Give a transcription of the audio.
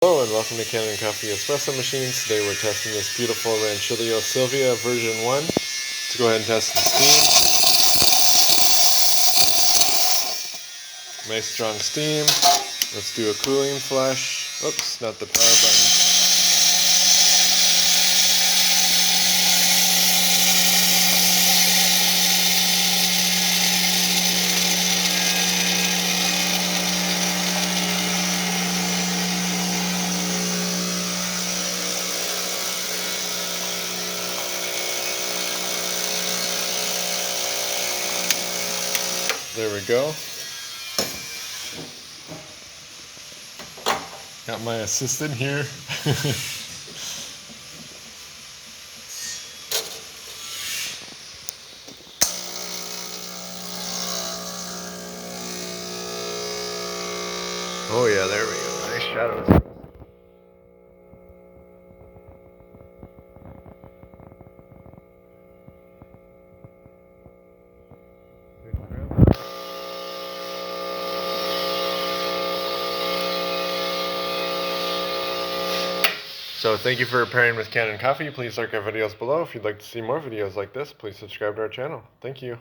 Hello and welcome to Kanen Coffee Espresso machines. Today we're testing this beautiful Rancilio Silvia version 1. Let's go ahead and test the steam. Nice strong steam. Let's do a cooling flush. Oops, not the power button. There we go. Got my assistant here. Oh yeah, there we go. Nice shot of it. So thank you for pairing with Kanen Coffee. Please like our videos below. If you'd like to see more videos like this, please subscribe to our channel. Thank you.